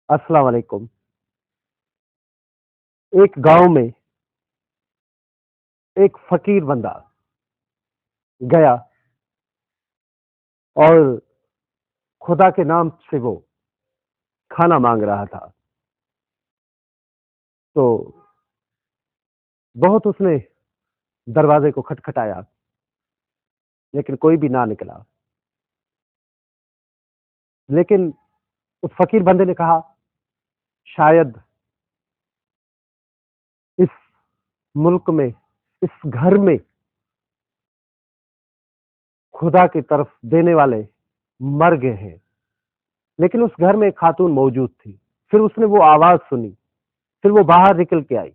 अस्सलाम वालेकुम। एक गांव में एक फकीर बंदा गया और खुदा के नाम से वो खाना मांग रहा था। तो बहुत उसने दरवाजे को खटखटाया, लेकिन कोई भी ना निकला। लेकिन उस फकीर बंदे ने कहा, शायद इस मुल्क में, इस घर में खुदा की तरफ देने वाले मर गए हैं। लेकिन उस घर में एक खातून मौजूद थी। फिर उसने वो आवाज सुनी। फिर वो बाहर निकल के आई।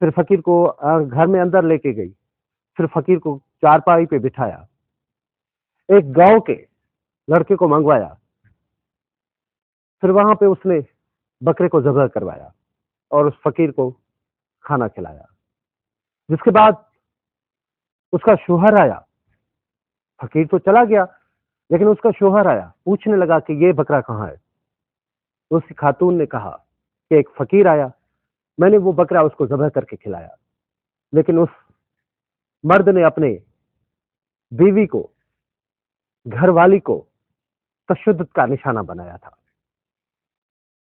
फिर फकीर को घर में अंदर लेके गई। फिर फकीर को चारपाई पे बिठाया। एक गांव के लड़के को मंगवाया। फिर वहां पे उसने बकरे को ज़बह करवाया और उस फकीर को खाना खिलाया। जिसके बाद उसका शोहर आया। फकीर तो चला गया, लेकिन उसका शोहर आया, पूछने लगा कि ये बकरा कहाँ है। तो उस खातून ने कहा कि एक फकीर आया, मैंने वो बकरा उसको ज़बह करके खिलाया। लेकिन उस मर्द ने अपने बीवी को, घरवाली को तशद्दुद का निशाना बनाया था।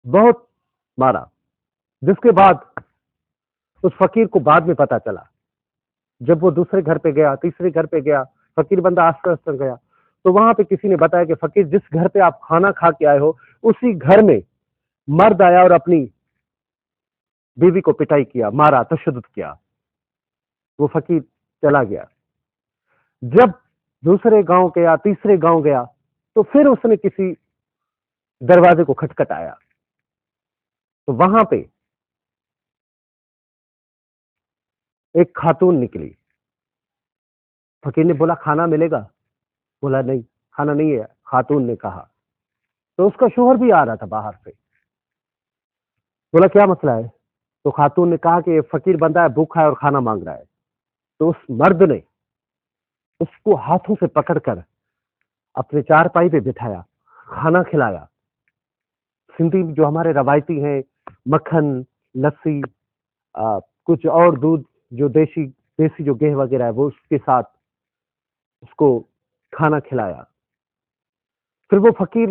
बहुत मारा। जिसके बाद उस फकीर को बाद में पता चला, जब वो दूसरे घर पे गया, तीसरे घर पे गया, फकीर बंदा आस्ते आस्ते गया, तो वहां पे किसी ने बताया कि फकीर, जिस घर पे आप खाना खा के आए हो, उसी घर में मर्द आया और अपनी बीवी को पिटाई किया, मारा, तशद्दुद किया। वो फकीर चला गया। जब दूसरे गांव गया, तीसरे गांव गया, तो फिर उसने किसी दरवाजे को खटखटाया। तो वहां पे एक खातून निकली। फकीर ने बोला, खाना मिलेगा? बोला, नहीं, खाना नहीं है, खातून ने कहा। तो उसका शोहर भी आ रहा था बाहर से। बोला, क्या मसला है? तो खातून ने कहा कि फकीर बंदा है, भूखा है और खाना मांग रहा है। तो उस मर्द ने उसको हाथों से पकड़कर अपने चारपाई पे बिठाया, खाना खिलाया। सिंधी जो हमारे रवायती हैं, मक्खन, लस्सी, कुछ और दूध, जो देसी देसी जो गेह वगैरह है, वो उसके साथ उसको खाना खिलाया। फिर वो फकीर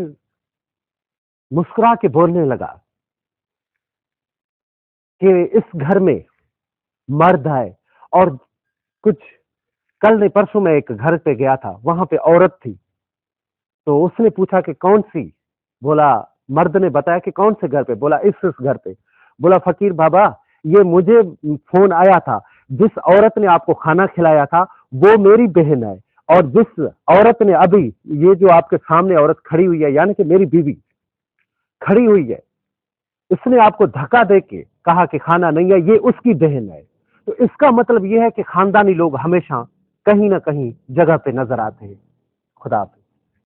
मुस्कुरा के बोलने लगा कि इस घर में मर्द है। और कुछ कल नहीं, परसों में एक घर पे गया था, वहां पे औरत थी। तो उसने पूछा कि कौन सी? बोला, मर्द ने बताया कि कौन से घर पे? बोला, इस घर पे। बोला, फकीर बाबा, ये मुझे फोन आया था, जिस औरत ने आपको खाना खिलाया था वो मेरी बहन है। और जिस औरत ने अभी, ये जो आपके सामने औरत खड़ी हुई है, यानी कि मेरी बीवी खड़ी हुई है, इसने आपको धक्का दे के कहा कि खाना नहीं है, ये उसकी बहन है। तो इसका मतलब ये है कि खानदानी लोग हमेशा कहीं ना कहीं जगह पे नजर आते हैं। खुदा हाफिज।